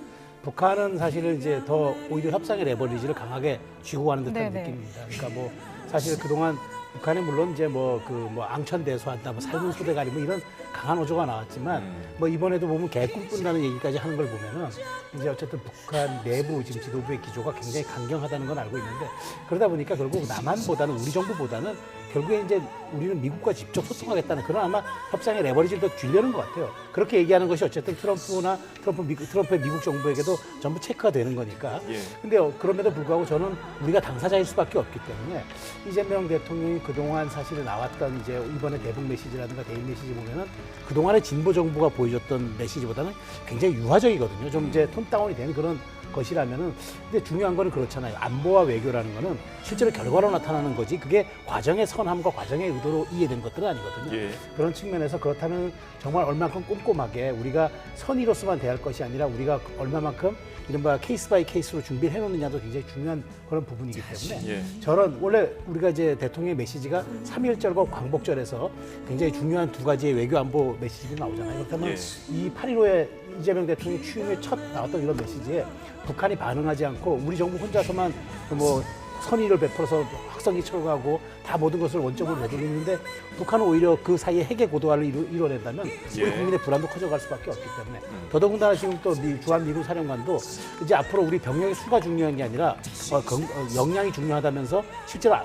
북한은 사실은 이제 더 오히려 협상의 레버리지를 강하게 쥐고 가는 듯한 네네. 느낌입니다. 그러니까 뭐 사실 그동안 북한에 물론 이제 뭐 앙천 대소한다, 뭐 삶은 소대가리 뭐 이런 강한 어조가 나왔지만 뭐 이번에도 보면 개꿈 꾼다는 얘기까지 하는 걸 보면은 이제 어쨌든 북한 내부 지금 지도부의 기조가 굉장히 강경하다는 건 알고 있는데 그러다 보니까 결국 남한보다는 우리 정부보다는 결국에 이제 우리는 미국과 직접 소통하겠다는 그런 아마 협상의 레버리지를 더 쥐려는 것 같아요. 그렇게 얘기하는 것이 어쨌든 트럼프의 미국 정부에게도 전부 체크가 되는 거니까. 예. 근데 그럼에도 불구하고 저는 우리가 당사자일 수밖에 없기 때문에 이재명 대통령이 그동안 사실 나왔던 이제 이번에 대북 메시지라든가 대일 메시지 보면은 그동안의 진보 정부가 보여줬던 메시지보다는 굉장히 유화적이거든요. 좀 이제 톤 다운이 되는 그런 것이라면은 근데 중요한 거는 그렇잖아요. 안보와 외교라는 거는 실제로 결과로 나타나는 거지 그게 과정의 선함과 과정의 의도로 이해된 것들은 아니거든요. 예. 그런 측면에서 그렇다면 정말 얼마만큼 꼼꼼하게 우리가 선의로서만 대할 것이 아니라 우리가 얼마만큼 이른바 케이스 바이 케이스로 준비를 해놓느냐도 굉장히 중요한 그런 부분이기 때문에 예. 저는 원래 우리가 이제 대통령의 메시지가 3.1절과 광복절에서 굉장히 중요한 두 가지의 외교 안보 메시지가 나오잖아요. 그렇다면 예. 이 8.15의 이재명 대통령 취임 후에 첫 나왔던 이런 메시지에 북한이 반응하지 않고 우리 정부 혼자서만 뭐 선의를 베풀어서 확성기 철거하고 다 모든 것을 원점으로 내두고 있는데 북한은 오히려 그 사이에 핵의 고도화를 이뤄낸다면 우리 예. 국민의 불안도 커져갈 수밖에 없기 때문에 더더군다나 지금 또 주한미군 사령관도 이제 앞으로 우리 병력의 수가 중요한 게 아니라 역량이 중요하다면서 실제로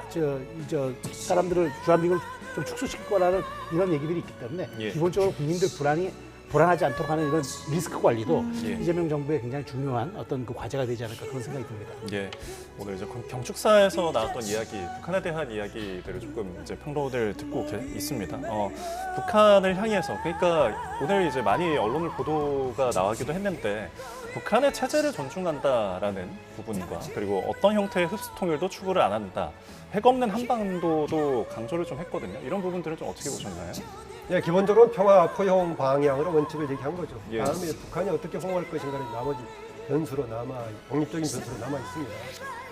사람들을 주한미군을 좀 축소시킬 거라는 이런 얘기들이 있기 때문에 예. 기본적으로 국민들 불안하지 않도록 하는 이런 리스크 관리도 예. 이재명 정부의 굉장히 중요한 어떤 그 과제가 되지 않을까 그런 생각이 듭니다. 예, 오늘 이제 경축사에서 나왔던 이야기, 북한에 대한 이야기들을 조금 이제 평론을 듣고 있습니다. 북한을 향해서 그러니까 오늘 이제 많이 언론을 보도가 나가기도 했는데 북한의 체제를 존중한다라는 부분과 그리고 어떤 형태의 흡수 통일도 추구를 안 한다. 핵 없는 한반도도 강조를 좀 했거든요. 이런 부분들은 좀 어떻게 보셨나요? 예, 기본적으로 평화 포용 방향으로 원칙을 얘기한 거죠. 예. 다음에 북한이 어떻게 호응할 것인가는 나머지 변수로 독립적인 변수로 남아 있습니다.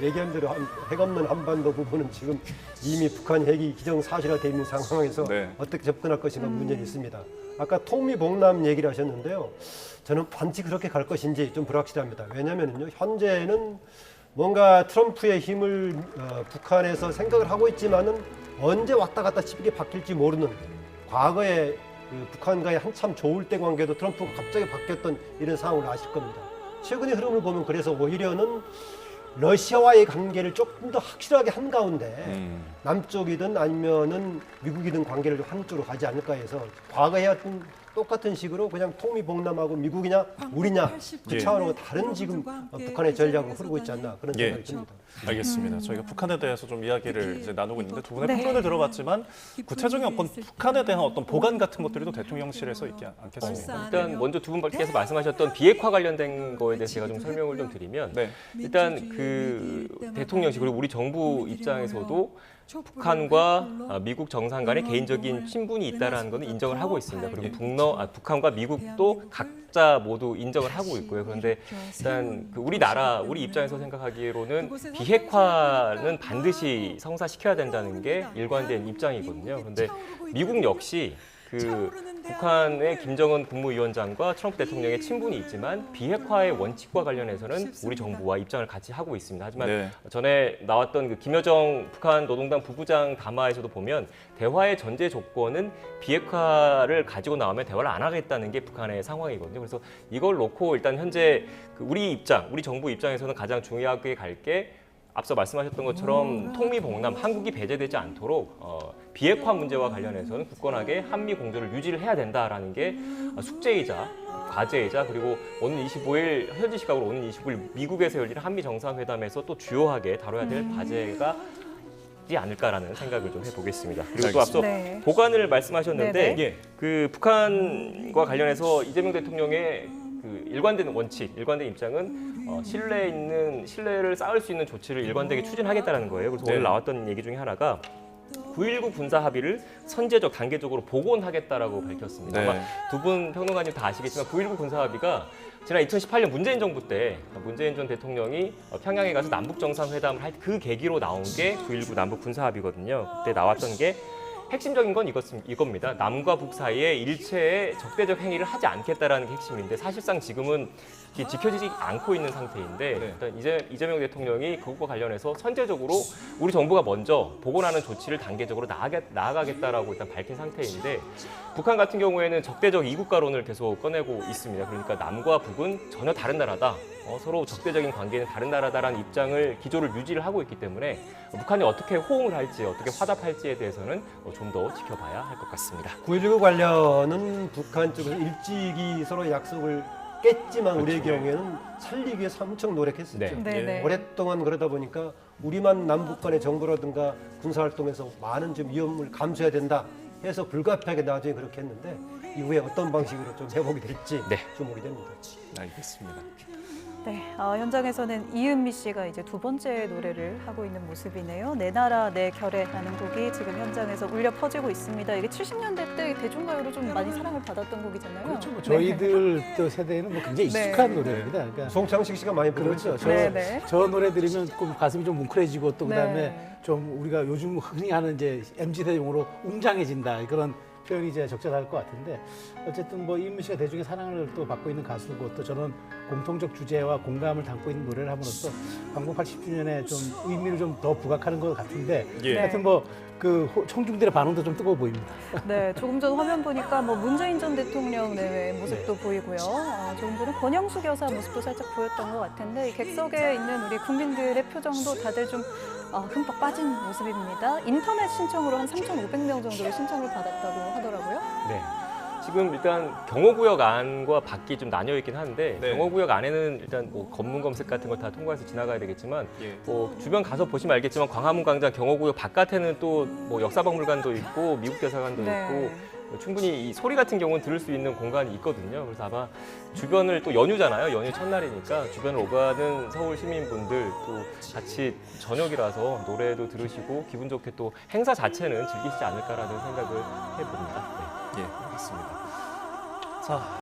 얘기한 대로 핵 없는 한반도 부분은 지금 이미 북한 핵이 기정사실화되어 있는 상황에서 네. 어떻게 접근할 것인가 문제는 있습니다. 아까 통미봉남 얘기를 하셨는데요. 저는 반드시 그렇게 갈 것인지 좀 불확실합니다. 왜냐하면요, 현재는 뭔가 트럼프의 힘을 북한에서 생각을 하고 있지만은 언제 왔다 갔다 쉽게 바뀔지 모르는 과거에 북한과의 한참 좋을 때 관계도 트럼프가 갑자기 바뀌었던 이런 상황을 아실 겁니다. 최근의 흐름을 보면 그래서 오히려는 러시아와의 관계를 조금 더 확실하게 한 가운데 남쪽이든 아니면은 미국이든 관계를 한쪽으로 가지 않을까 해서 과거에 해왔던 똑같은 식으로 그냥 통미봉남하고 미국이냐 우리냐 그 예. 차원으로 다른 지금 북한의 전략을 흐르고 있지 않나 그런 예. 생각이 듭니다. 알겠습니다. 저희가 북한에 대해서 좀 이야기를 이제 나누고 있는데 두 분의 네. 평론을 들어봤지만 구체적인 어떤 북한에 대한 어떤 보관 같은 것들도 대통령실에서 있지 않겠습니까? 일단 먼저 두 분께서 말씀하셨던 비핵화 관련된 거에 대해서 제가 좀 설명을 좀 드리면 네. 일단 그 대통령실 그리고 우리 정부 입장에서도 북한과 미국 정상 간의 개인적인 친분이 있다라는 것은 인정을 하고 있습니다. 그리고 북한과 미국도 각자 모두 인정을 하고 있고요. 그런데 일단 그 우리나라 우리 입장에서 생각하기로는 비핵화는 반드시 성사시켜야 된다는 게 일관된 입장이거든요. 그런데 미국 역시 그 북한의 김정은 국무위원장과 트럼프 대통령의 친분이 있지만 비핵화의 원칙과 관련해서는 우리 정부와 입장을 같이 하고 있습니다. 하지만 네. 전에 나왔던 그 김여정 북한 노동당 부부장 담화에서도 보면 대화의 전제 조건은 비핵화를 가지고 나오면 대화를 안 하겠다는 게 북한의 상황이거든요. 그래서 이걸 놓고 일단 현재 그 우리 정부 입장에서는 가장 중요하게 갈 게 앞서 말씀하셨던 것처럼 통미봉남, 한국이 배제되지 않도록 비핵화 문제와 관련해서는 굳건하게 한미 공조를 유지를 해야 된다라는 게 숙제이자 과제이자 그리고 오는 25일 현지 시각으로 오는 25일 미국에서 열리는 한미 정상회담에서 또 주요하게 다뤄야 될 과제가 있지 않을까라는 생각을 좀 해보겠습니다. 그리고 또 앞서 네. 보관을 말씀하셨는데 네네. 예. 그 북한과 관련해서 이재명 대통령의 그 일관된 원칙, 일관된 입장은 신뢰를 쌓을 수 있는 조치를 일관되게 추진하겠다는 거예요. 그래서 네. 오늘 나왔던 얘기 중에 하나가 9.19 군사 합의를 선제적, 단계적으로 복원하겠다라고 밝혔습니다. 네. 아마 두 분 평론가님 다 아시겠지만 9.19 군사 합의가 지난 2018년 문재인 정부 때 문재인 전 대통령이 평양에 가서 남북 정상회담을 할 그 계기로 나온 게 9.19 남북 군사 합의거든요. 그때 나왔던 게 핵심적인 건 이겁니다. 남과 북 사이에 일체의 적대적 행위를 하지 않겠다라는 게 핵심인데 사실상 지금은 지켜지지 않고 있는 상태인데 네. 일단 이재명 대통령이 그것과 관련해서 선제적으로 우리 정부가 먼저 복원하는 조치를 단계적으로 나아가겠다라고 일단 밝힌 상태인데 북한 같은 경우에는 적대적 이국가론을 계속 꺼내고 있습니다. 그러니까 남과 북은 전혀 다른 나라다. 서로 적대적인 관계는 다른 나라다라는 입장을 기조를 유지를 하고 있기 때문에 북한이 어떻게 호응을 할지 어떻게 화답할지에 대해서는 좀 더 지켜봐야 할 것 같습니다. 9.19 관련은 북한 쪽에서 일찍이 서로 약속을 깼지만 우리의 경우에는 살리기 위해서 엄청 노력했었죠. 네. 네네. 오랫동안 그러다 보니까 우리만 남북 간의 정보라든가 군사활동에서 많은 좀 위험을 감수해야 된다 해서 불가피하게 나중에 그렇게 했는데 이후에 어떤 방식으로 좀 회복이 될지 네. 주목이 됩니다. 알겠습니다. 네, 현장에서는 이은미 씨가 이제 두 번째 노래를 하고 있는 모습이네요. 내 나라 내 결의라는 곡이 지금 현장에서 울려 퍼지고 있습니다. 이게 70년대 때 대중가요로 좀 많이 사랑을 받았던 곡이잖아요. 그렇죠. 뭐 네. 저희들 또 세대에는 뭐 굉장히 네. 익숙한 노래입니다. 그러니까 송창식 씨가 많이 부르고 그렇죠. 있죠. 네. 저 노래 들으면 가슴이 좀 뭉클해지고 또 그다음에 네. 좀 우리가 요즘 흔히 하는 이제 MZ세 용어로 웅장해진다 그런 표현이 이제 적절할 것 같은데 어쨌든 뭐 이은미 씨가 대중의 사랑을 또 받고 있는 가수고 또 저는 공통적 주제와 공감을 담고 있는 노래를 함으로써 광복 80주년에 좀 의미를 좀 더 부각하는 것 같은데 예. 하여튼 뭐 그 청중들의 반응도 좀 뜨거워 보입니다. 네, 조금 전 화면 보니까 뭐 문재인 전 대통령 내외 모습도 보이고요. 조금 전에 권영숙 여사 모습도 살짝 보였던 것 같은데 이 객석에 있는 우리 국민들의 표정도 다들 좀 흠뻑 빠진 모습입니다. 인터넷 신청으로 한 3,500명 정도의 신청을 받았다고 하더라고요. 네. 지금 일단 경호구역 안과 밖이 좀 나뉘어 있긴 한데 네. 경호구역 안에는 일단 뭐 검문 검색 같은 거 다 통과해서 지나가야 되겠지만 예. 주변 가서 보시면 알겠지만 광화문 광장 경호구역 바깥에는 또 뭐 역사박물관도 있고 미국 대사관도 네. 있고 충분히 이 소리 같은 경우는 들을 수 있는 공간이 있거든요. 그래서 아마 주변을 또 연휴잖아요. 연휴 첫날이니까 주변을 오가는 서울 시민분들 또 같이 저녁이라서 노래도 들으시고 기분 좋게 또 행사 자체는 즐기시지 않을까라는 생각을 해봅니다. 네. 예, 알겠습니다. 자.